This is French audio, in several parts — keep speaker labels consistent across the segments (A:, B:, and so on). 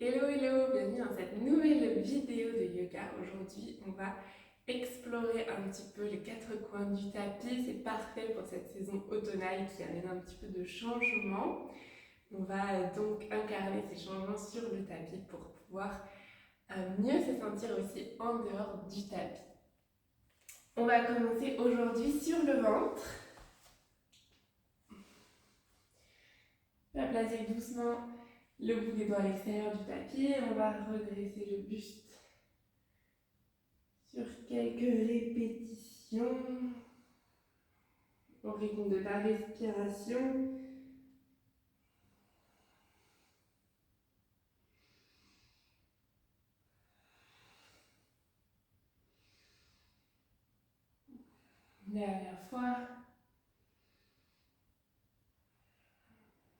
A: Hello, hello, bienvenue dans cette nouvelle vidéo de yoga. Aujourd'hui, on va explorer un petit peu les quatre coins du tapis. C'est parfait pour cette saison automnale qui amène un petit peu de changement. On va donc incarner ces changements sur le tapis pour pouvoir mieux se sentir aussi en dehors du tapis. On va commencer aujourd'hui sur le ventre. On va placer doucement le bout des doigts à l'extérieur du tapis. On va redresser le buste sur quelques répétitions au rythme de ta respiration. Dernière fois.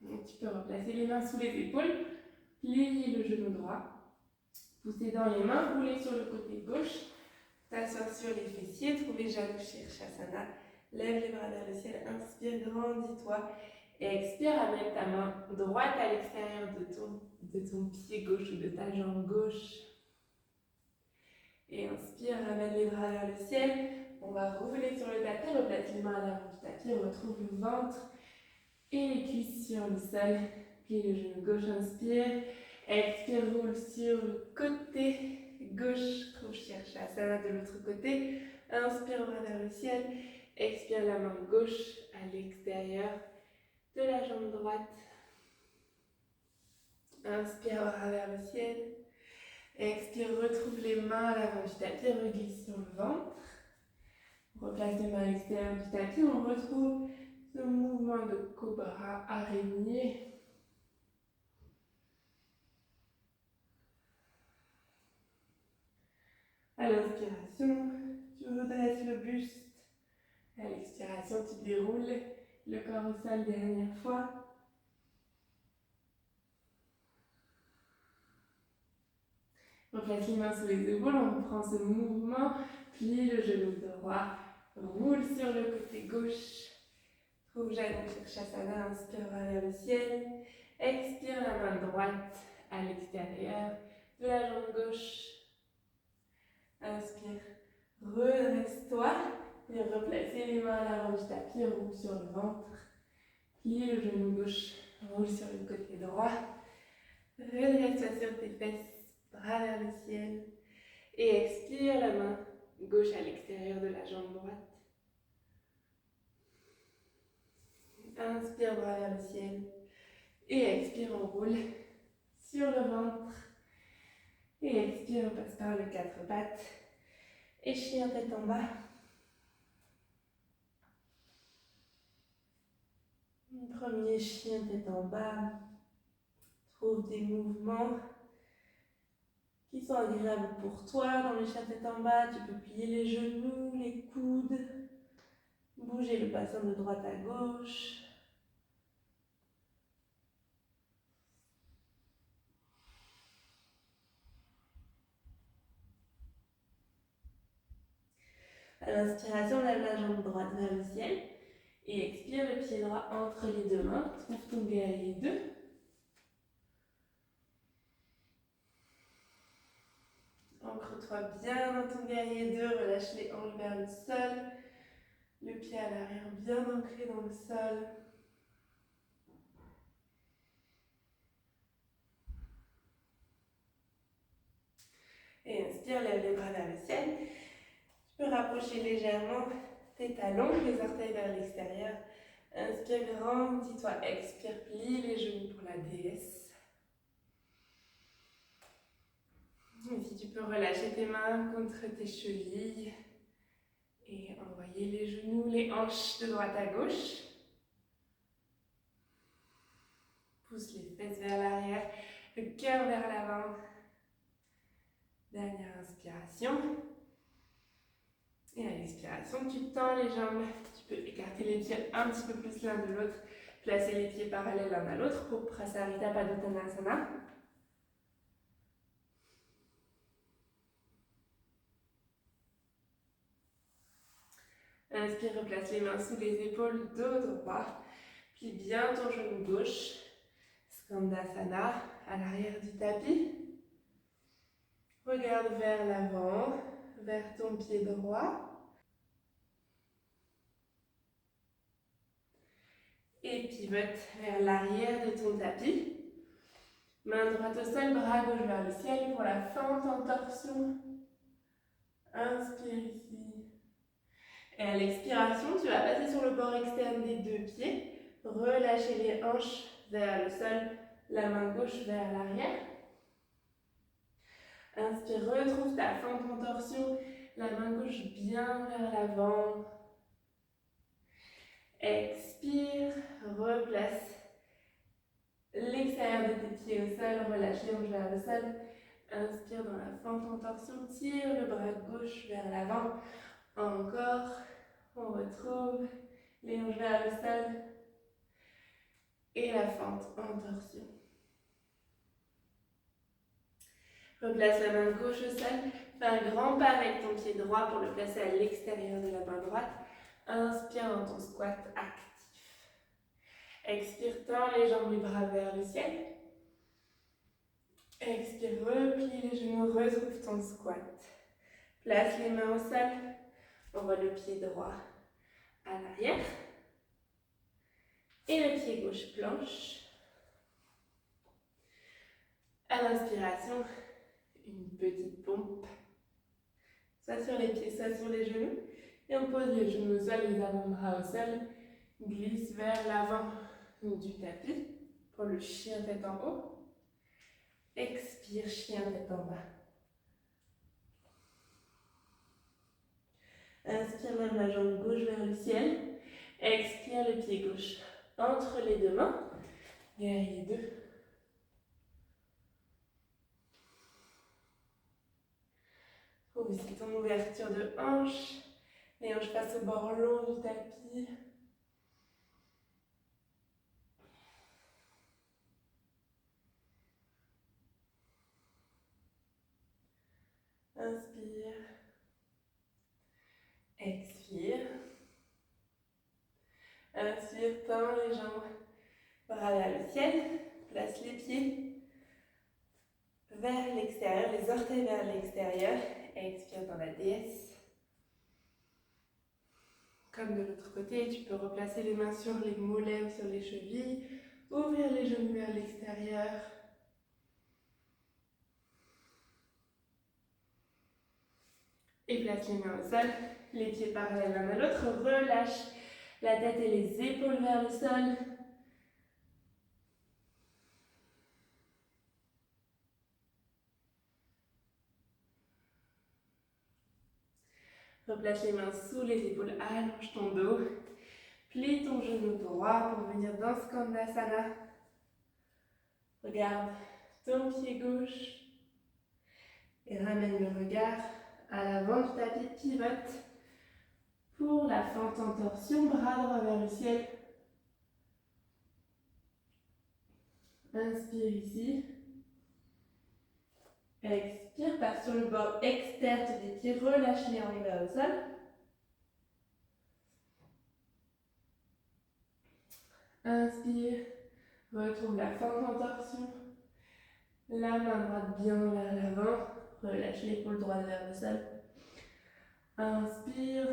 A: Donc, tu peux replacer les mains sous les épaules, plier le genou droit, pousser dans les mains, rouler sur le côté gauche, t'asseoir sur les fessiers, trouver Janu Shirshasana, lève les bras vers le ciel, inspire, grandis-toi et expire, amène ta main droite à l'extérieur de ton pied gauche ou de ta jambe gauche. Et inspire, ramène les bras vers le ciel. On va rouler sur le tapis, replace les mains à l'avant du tapis, on retrouve le ventre et les cuisses sur le sol. Plie le genou gauche, inspire. Expire, roule sur le côté gauche, trouve Shirshasana de l'autre côté. Inspire, bras vers le ciel. Expire, la main gauche à l'extérieur de la jambe droite. Inspire, bras vers le ciel. Expire, retrouve les mains à l'avant du tapis, reglisse sur le ventre. On replace les mains à l'extérieur du tapis, on retrouve ce mouvement de cobra araignée. À l'inspiration, tu redresses le buste. À l'expiration, tu déroules le corps au sol dernière fois. On place les mains sous les épaules, on reprend ce mouvement, plie le genou droit, roule sur le côté gauche. Trouve Janu Shirshasana, inspire vers le ciel. Expire, la main droite à l'extérieur de la jambe gauche. Inspire, redresse-toi et replacez les mains à l'avant du tapis, roule sur le ventre. Plie le genou gauche, roule sur le côté droit. Redresse-toi sur tes fesses, bras vers le ciel. Et expire, la main gauche à l'extérieur de la jambe droite. Inspire, bras vers le ciel. Et expire, on roule sur le ventre. Et expire, on passe par les quatre pattes. Et chien tête en bas. Premier chien tête en bas. Trouve des mouvements qui sont agréables pour toi. Dans le chien tête en bas, tu peux plier les genoux, les coudes. Bouger le bassin de droite à gauche. À l'inspiration, lève la jambe droite vers le ciel. Et expire, le pied droit entre les deux mains. Trouve ton guerrier 2. Ancre-toi bien dans ton guerrier 2. Relâche les hanches vers le sol. Le pied à l'arrière bien ancré dans le sol. Et inspire, lève les bras vers le ciel. Tu peux rapprocher légèrement tes talons, les orteils vers l'extérieur. Inspire, grandis-toi. Expire, plie les genoux pour la déesse. Et si tu peux relâcher tes mains contre tes chevilles et envoyer les genoux, les hanches de droite à gauche. Pousse les fesses vers l'arrière, le cœur vers l'avant. Dernière inspiration. Et à l'expiration, tu tends les jambes. Tu peux écarter les pieds un petit peu plus l'un de l'autre. Placer les pieds parallèles l'un à l'autre pour Prasarita Padottanasana. Inspire, replace les mains sous les épaules, dos droit. Plie bien ton genou gauche. Skandasana, à l'arrière du tapis. Regarde vers l'avant, vers ton pied droit. Et pivote vers l'arrière de ton tapis. Main droite au sol, bras gauche vers le ciel pour la fente en torsion. Inspire ici. Et à l'expiration, tu vas passer sur le bord externe des deux pieds. Relâcher les hanches vers le sol, la main gauche vers l'arrière. Inspire, retrouve ta fente en torsion, la main gauche bien vers l'avant. Expire, replace l'extérieur de tes pieds au sol, relâche les hanches vers le sol. Inspire dans la fente en torsion, tire le bras gauche vers l'avant. Encore, on retrouve les hanches vers le sol et la fente en torsion. Replace la main gauche au sol, fais un grand pas avec ton pied droit pour le placer à l'extérieur de la main droite. Inspire dans ton squat actif. Expire, tends les jambes, les bras vers le ciel. Expire, replie les genoux, retrouve ton squat. Place les mains au sol, envoie le pied droit à l'arrière. Et le pied gauche planche. À l'inspiration, une petite pompe. Soit sur les pieds, soit sur les genoux. Et on pose les genoux au sol, les avant-bras au sol. Glisse vers l'avant du tapis pour le chien tête en haut. Expire, chien tête en bas. Inspire, même la jambe gauche vers le ciel. Expire, le pied gauche entre les deux mains. Guerrier 2. Trouve ici ton ouverture de hanche. Les hanches passent au bord long du tapis. Inspire. Expire. Inspire, tends les jambes. Bras vers le ciel. Place les pieds vers l'extérieur, les orteils vers l'extérieur. Expire dans la déesse. Comme de l'autre côté, tu peux replacer les mains sur les mollets ou sur les chevilles. Ouvrir les genoux vers l'extérieur. Et place les mains au sol, les pieds parallèles l'un à l'autre. Relâche la tête et les épaules vers le sol. Replace les mains sous les épaules, allonge ton dos. Plie ton genou droit pour venir dans Skandasana. Regarde ton pied gauche. Et ramène le regard à l'avant du tapis, pivote. Pour la fente en torsion, bras droit vers le ciel. Inspire ici. Expire, passe sur le bord externe des pieds, relâche les hanches vers le sol. Inspire, retrouve la fente en torsion. La main droite bien vers l'avant, relâche l'épaule droite vers le sol. Inspire,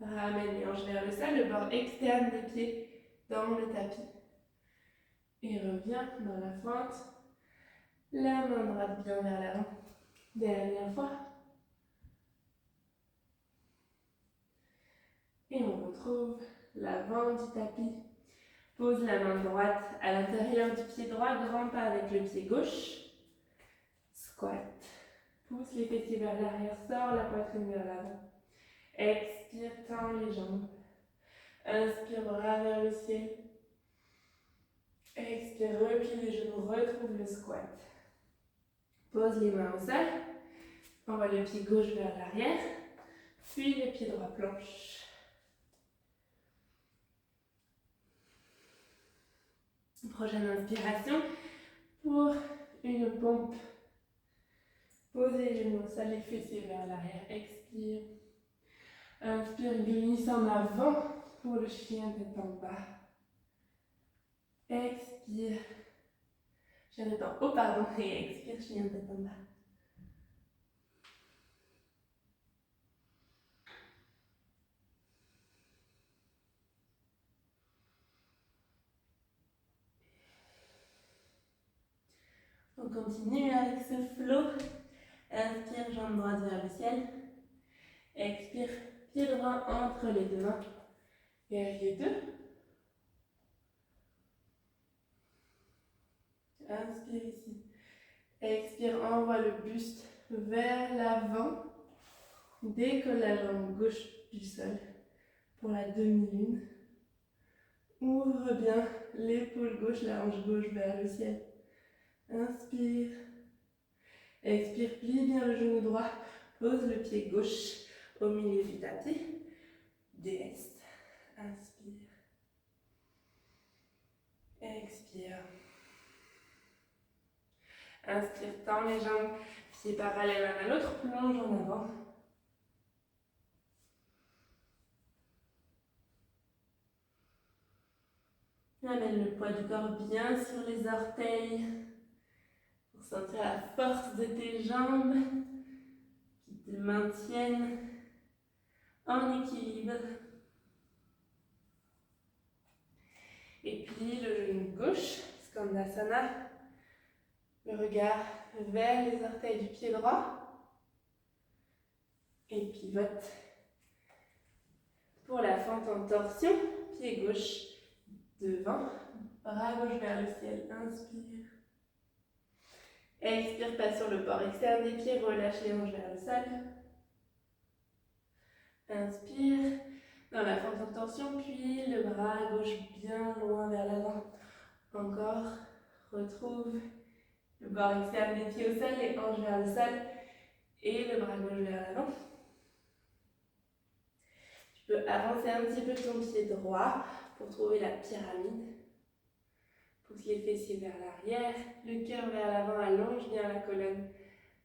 A: ramène les hanches vers le sol, le bord externe des pieds dans le tapis. Et reviens dans la fente. La main droite bien vers l'avant. Dernière fois. Et on retrouve l'avant du tapis. Pose la main droite à l'intérieur du pied droit, grand pas avec le pied gauche. Squat. Pousse les fessiers vers l'arrière, sors la poitrine vers l'avant. Expire, tends les jambes. Inspire, bras vers le ciel. Expire, replie les genoux, retrouve le squat. Pose les mains au sol. Envoie le pied gauche vers l'arrière. Puis le pied droit planche. Prochaine inspiration. Pour une pompe. Posez les genoux au sol, les fessiers vers l'arrière. Expire. Inspire, glisse en avant pour le chien tête en bas. Expire. chien de tête en haut, pardon, et expire, chien de tête en bas. On continue avec ce flow. Inspire, jambe droite vers le ciel. Expire, pied droit entre les deux mains. Guerrier 2. Inspire ici. Expire, envoie le buste vers l'avant. Décolle la jambe gauche du sol pour la demi-lune. Ouvre bien l'épaule gauche, la hanche gauche vers le ciel. Inspire. Expire, plie bien le genou droit. Pose le pied gauche au milieu du tapis. Déeste. Inspire. Expire. Inspire, tends les jambes, pieds parallèles l'un à l'autre, plonge en avant. Amène le poids du corps bien sur les orteils pour sentir la force de tes jambes qui te maintiennent en équilibre. Et plie le genou gauche, Skandasana. Le regard vers les orteils du pied droit. Et pivote pour la fente en torsion. Pied gauche devant, bras gauche vers le ciel. Inspire. Expire, passe sur le port externe des pieds, relâche les hanches vers le sol. Inspire, dans la fente en torsion, puis le bras gauche bien loin vers l'avant. Encore, retrouve le bord externe des pieds au sol, les hanches vers le sol et le bras gauche vers l'avant. Tu peux avancer un petit peu ton pied droit pour trouver la pyramide. Pousse les fessiers vers l'arrière, le cœur vers l'avant, allonge bien la colonne.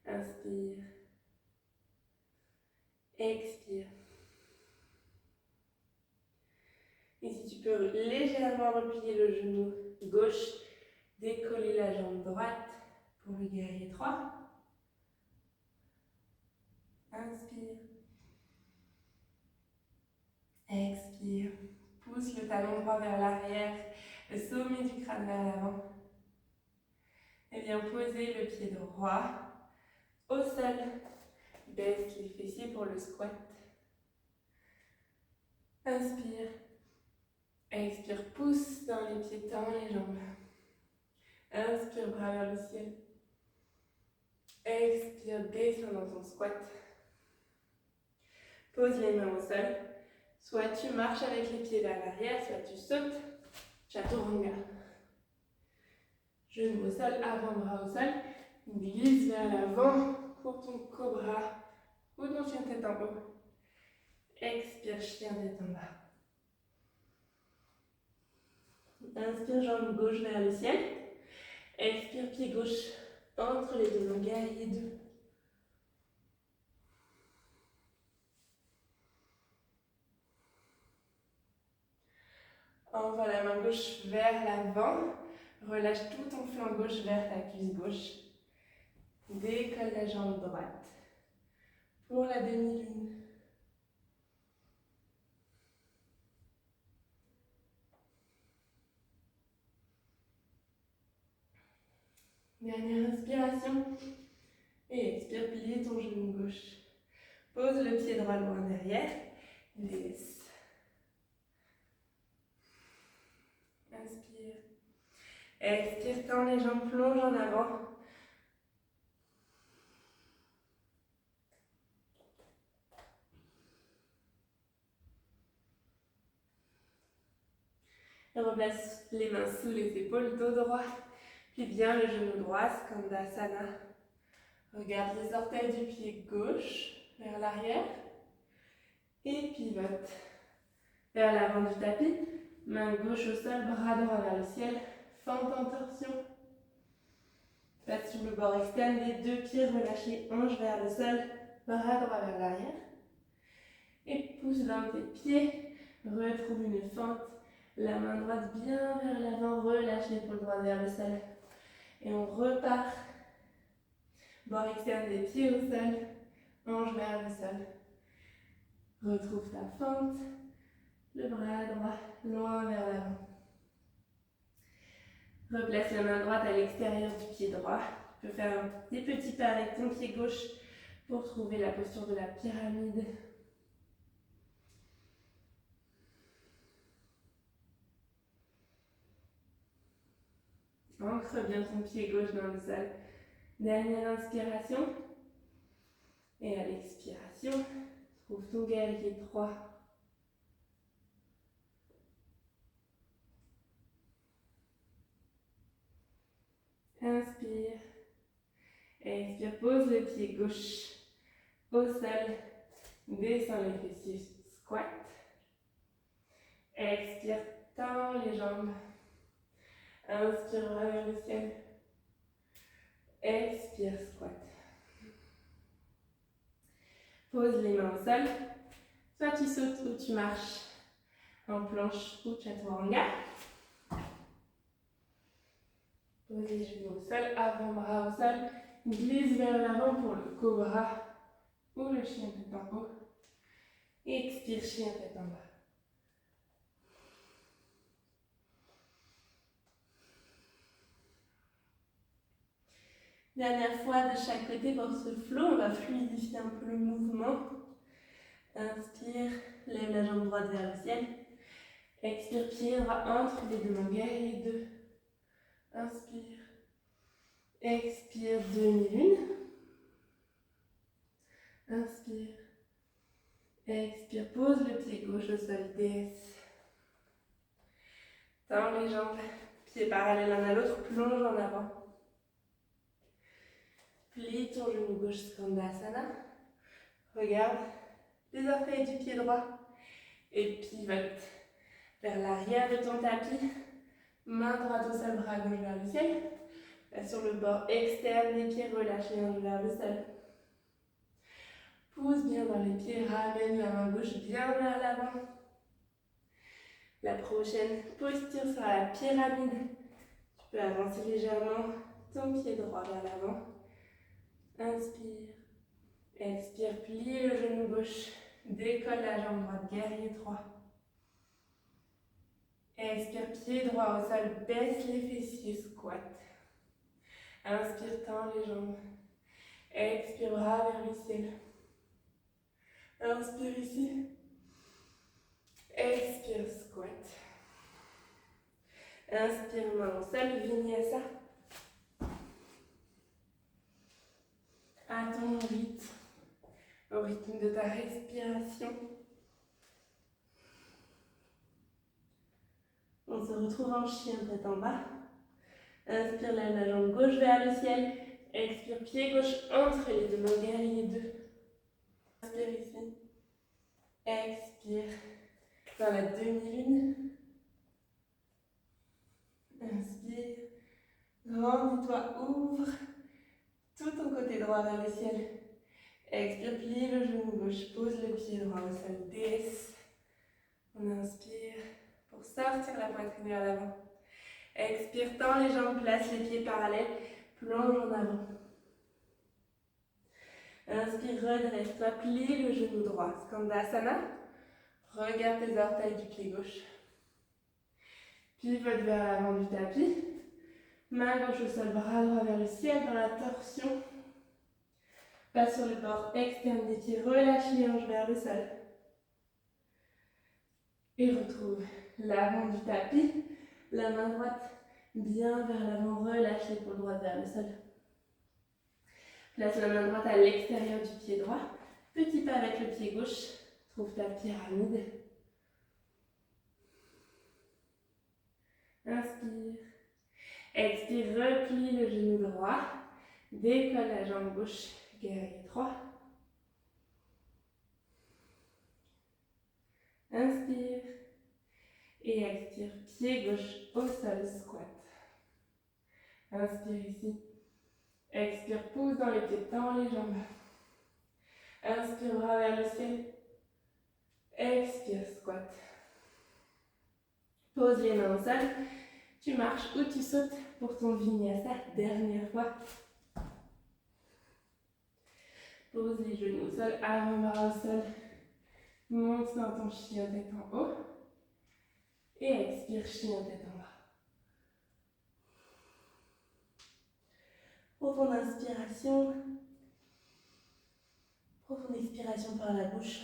A: Inspire. Expire. Et si tu peux légèrement replier le genou gauche, décoller la jambe droite pour le guerrier 3. Inspire. Expire. Pousse le talon droit vers l'arrière, le sommet du crâne vers l'avant. Et viens poser le pied droit au sol. Baisse les fessiers pour le squat. Inspire. Expire, pousse dans les pieds, tends les jambes. Inspire, bras vers le ciel. Expire, descends dans ton squat. Pose les mains au sol. Soit tu marches avec les pieds vers l'arrière, soit tu sautes. Chaturanga. Genou au sol, avant-bras au sol. Glisse vers l'avant pour ton cobra ou ton chien tête en haut. Expire, chien tête en bas. Inspire, jambe gauche vers le ciel. Expire, pied gauche entre les deux mains, guerrier 2. Envoie la main gauche vers l'avant. Relâche tout ton flanc gauche vers ta cuisse gauche. Décolle la jambe droite pour la demi-lune. Dernière inspiration. Et expire, plie ton genou gauche. Pose le pied droit loin derrière. Laisse. Inspire. Expire, tends les jambes, plonge en avant. Et replace les mains sous les épaules, dos droit. Puis bien le genou droit, Skandasana. Regarde les orteils du pied gauche vers l'arrière. Et pivote vers l'avant du tapis. Main gauche au sol, bras droit vers le ciel. Fente en torsion. Passe sur le bord externe des deux pieds, relâche les hanches vers le sol. Bras droit vers l'arrière. Et pousse dans tes pieds. Retrouve une fente. La main droite bien vers l'avant, relâche l'épaule droite vers le sol. Et on repart. Bord externe des pieds au sol, hanche vers le sol. Retrouve ta fente, le bras droit loin vers l'avant. Replace la main droite à l'extérieur du pied droit. Tu peux faire des petits pas avec ton pied gauche pour trouver la posture de la pyramide. Ancre bien ton pied gauche dans le sol. Dernière inspiration. Et à l'expiration, trouve ton guerrier 3. Inspire. Expire, pose le pied gauche au sol. Descends les fessiers, squat. Expire, tends les jambes. Inspire, bras vers le ciel. Expire, squat. Pose les mains au sol. Soit tu sautes ou tu marches en planche ou chaturanga. Pose les genoux au sol, avant-bras au sol. Glisse vers l'avant pour le cobra ou le chien tête en haut. Expire, chien tête en bas. Dernière fois de chaque côté pour ce flow, on va fluidifier un peu le mouvement. Inspire, lève la jambe droite vers le ciel. Expire, pied droit entre les deux mains, guerrier 2. Inspire. Expire, demi-lune. Inspire. Expire, pose le pied gauche au sol, déesse. Tends les jambes, pieds parallèles l'un à l'autre, plonge en avant. Plie ton genou gauche, Skandasana. Regarde les orteils du pied droit et pivote vers l'arrière de ton tapis. Main droite au sol, bras gauche vers le ciel. Là, sur le bord externe des pieds, relâche les hanches vers le sol. Pousse bien dans les pieds, ramène la main gauche bien vers l'avant. La prochaine posture sera la pyramide. Tu peux avancer légèrement ton pied droit vers l'avant. Inspire. Expire, plie le genou gauche. Décolle la jambe droite, guerrier 3. Expire, pied droit au sol, baisse les fessiers, squat. Inspire, tends les jambes. Expire, bras vers le ciel. Inspire ici. Expire, squat. Inspire, main au sol, vinyasa. À ton rythme, au rythme de ta respiration. On se retrouve en chien tête en bas. Inspire, lève la jambe gauche vers le ciel. Expire, pied gauche entre les deux mains, guerrier 2. Inspire ici. Expire dans la demi-lune. Inspire. Grandis-toi, ouvre tout ton côté droit vers le ciel. Expire, plie le genou gauche, pose le pied droit au sol, déesse. On inspire pour sortir la poitrine vers l'avant. Expire, tends les jambes, place les pieds parallèles, plonge en avant. Inspire, redresse-toi, plie le genou droit, Skandasana. Regarde tes orteils du pied gauche. Pivote vers l'avant du tapis. Main gauche au sol, bras droit vers le ciel dans la torsion. Passe sur le bord externe des pieds, relâche les hanches vers le sol. Et retrouve l'avant du tapis, la main droite bien vers l'avant, relâche l'épaule droite vers le sol. Place la main droite à l'extérieur du pied droit. Petit pas avec le pied gauche, trouve ta pyramide. Inspire. Expire, replie le genou droit. Décolle la jambe gauche, guerrier 3. Inspire. Et expire, pied gauche au sol, squat. Inspire ici. Expire, pousse dans les pieds, tends les jambes. Inspire, bras vers le ciel. Expire, squat. Pose les mains au sol. Tu marches ou tu sautes pour ton vinyasa. Dernière fois. Pose les genoux au sol, avant-bras au sol. Monte dans ton chien tête en haut. Et expire, chien tête en bas. Profonde inspiration. Profonde expiration par la bouche.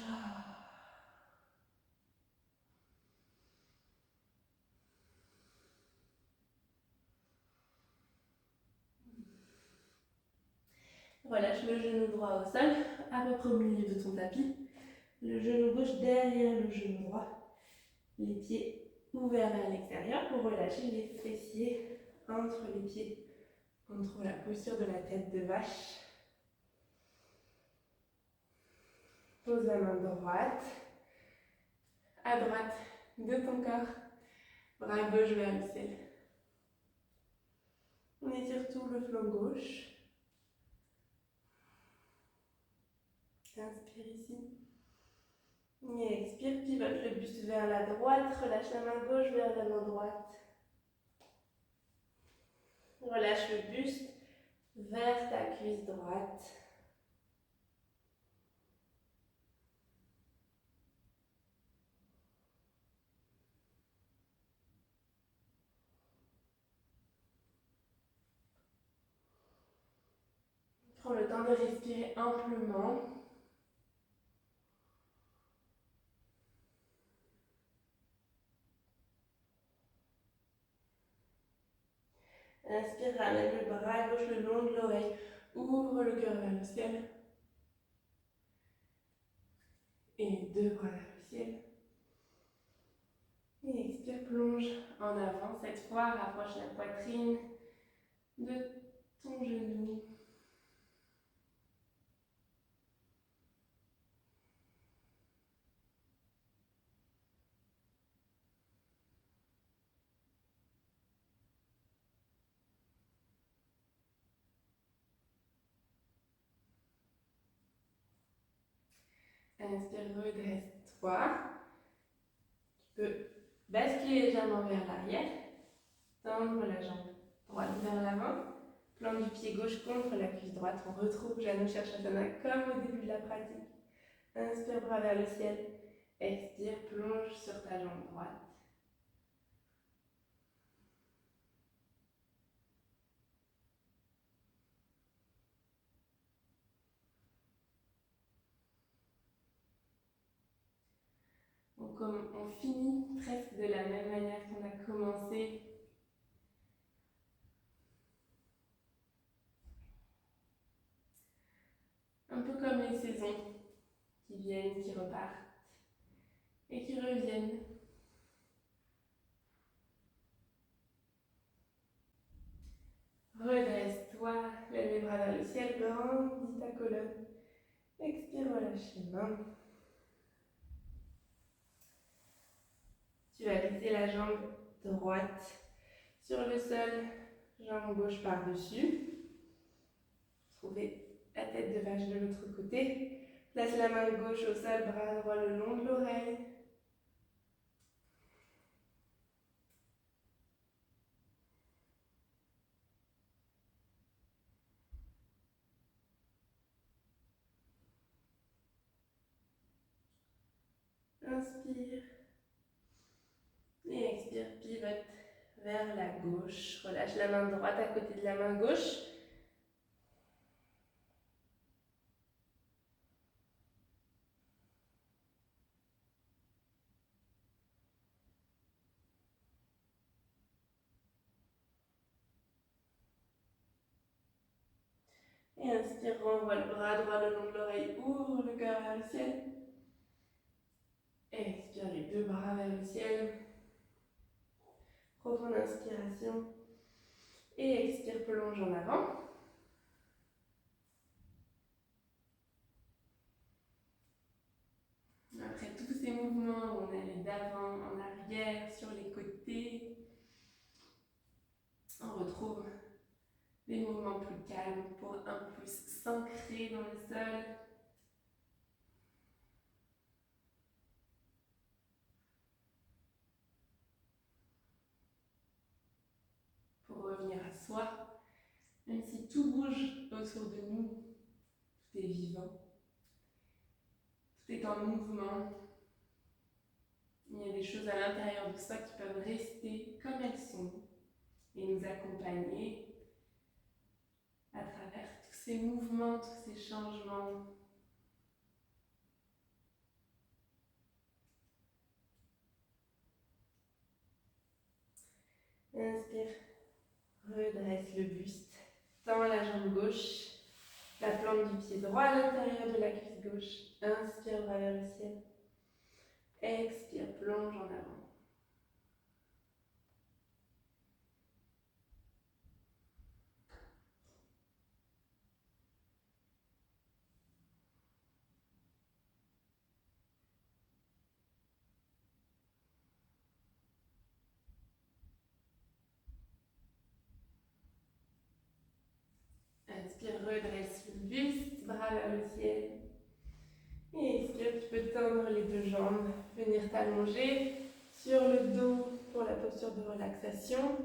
A: Relâche le genou droit au sol, à peu près au milieu de ton tapis. Le genou gauche derrière le genou droit. Les pieds ouverts vers l'extérieur pour relâcher les fessiers entre les pieds. On trouve la posture de la tête de vache. Pose la main droite. À droite de ton corps. Bras gauche vers le ciel. On étire tout le flanc gauche. Inspire ici. Et expire, pivote le buste vers la droite. Relâche la main gauche vers la main droite. Relâche le buste vers ta cuisse droite. Prends le temps de respirer amplement. Inspire, ramène le bras gauche le long de l'oreille. Ouvre le cœur vers le ciel. Et deux bras vers le ciel. Et expire, plonge en avant. Cette fois, rapproche la poitrine de ton genou. Inspire, redresse-toi. Tu peux basculer légèrement vers l'arrière. Tendre la jambe droite vers l'avant. Plan du pied gauche contre la cuisse droite. On retrouve Janu Sirsasana comme au début de la pratique. Inspire, bras vers le ciel. Expire, plonge sur ta jambe droite. On finit presque de la même manière qu'on a commencé. Un peu comme les saisons qui viennent, qui repartent et qui reviennent. Redresse-toi, lève les bras vers le ciel, grandis ta colonne. Expire, relâche les mains. Tu vas glisser la jambe droite sur le sol, jambe gauche par-dessus. Trouvez la tête de vache de l'autre côté. Place la main gauche au sol, bras droit le long de l'oreille. Inspire. Et expire, pivote vers la gauche. Relâche la main droite à côté de la main gauche. Et inspire, renvoie le bras droit le long de l'oreille, ouvre le cœur vers le ciel. Et expire les deux bras vers le ciel. Profonde inspiration. Et expire, plonge en avant. Après tous ces mouvements, on allait d'avant, en arrière, sur les côtés. On retrouve des mouvements plus calmes pour un pouce s'ancrer dans le sol. soi, même si tout bouge autour de nous, tout est vivant, tout est en mouvement. Il y a des choses à l'intérieur de soi qui peuvent rester comme elles sont et nous accompagner à travers tous ces mouvements, tous ces changements. Inspire, redresse le buste, tends la jambe gauche, la plante du pied droit à l'intérieur de la cuisse gauche. Inspire, bras vers le ciel. Expire, plonge en avant. Inspire, redresse le buste, bras vers le ciel. Et expire, tu peux tendre les deux jambes, venir t'allonger sur le dos pour la posture de relaxation.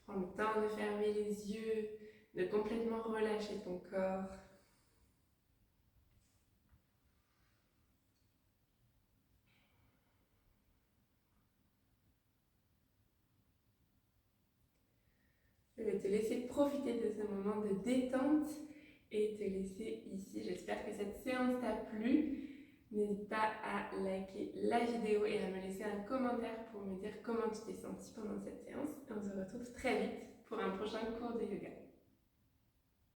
A: Prends le temps de fermer les yeux, de complètement relâcher ton corps. Je vais te laisser profiter de ce moment de détente et te laisser ici. J'espère que cette séance t'a plu. N'hésite pas à liker la vidéo et à me laisser un commentaire pour me dire comment tu t'es senti pendant cette séance. On se retrouve très vite pour un prochain cours de yoga.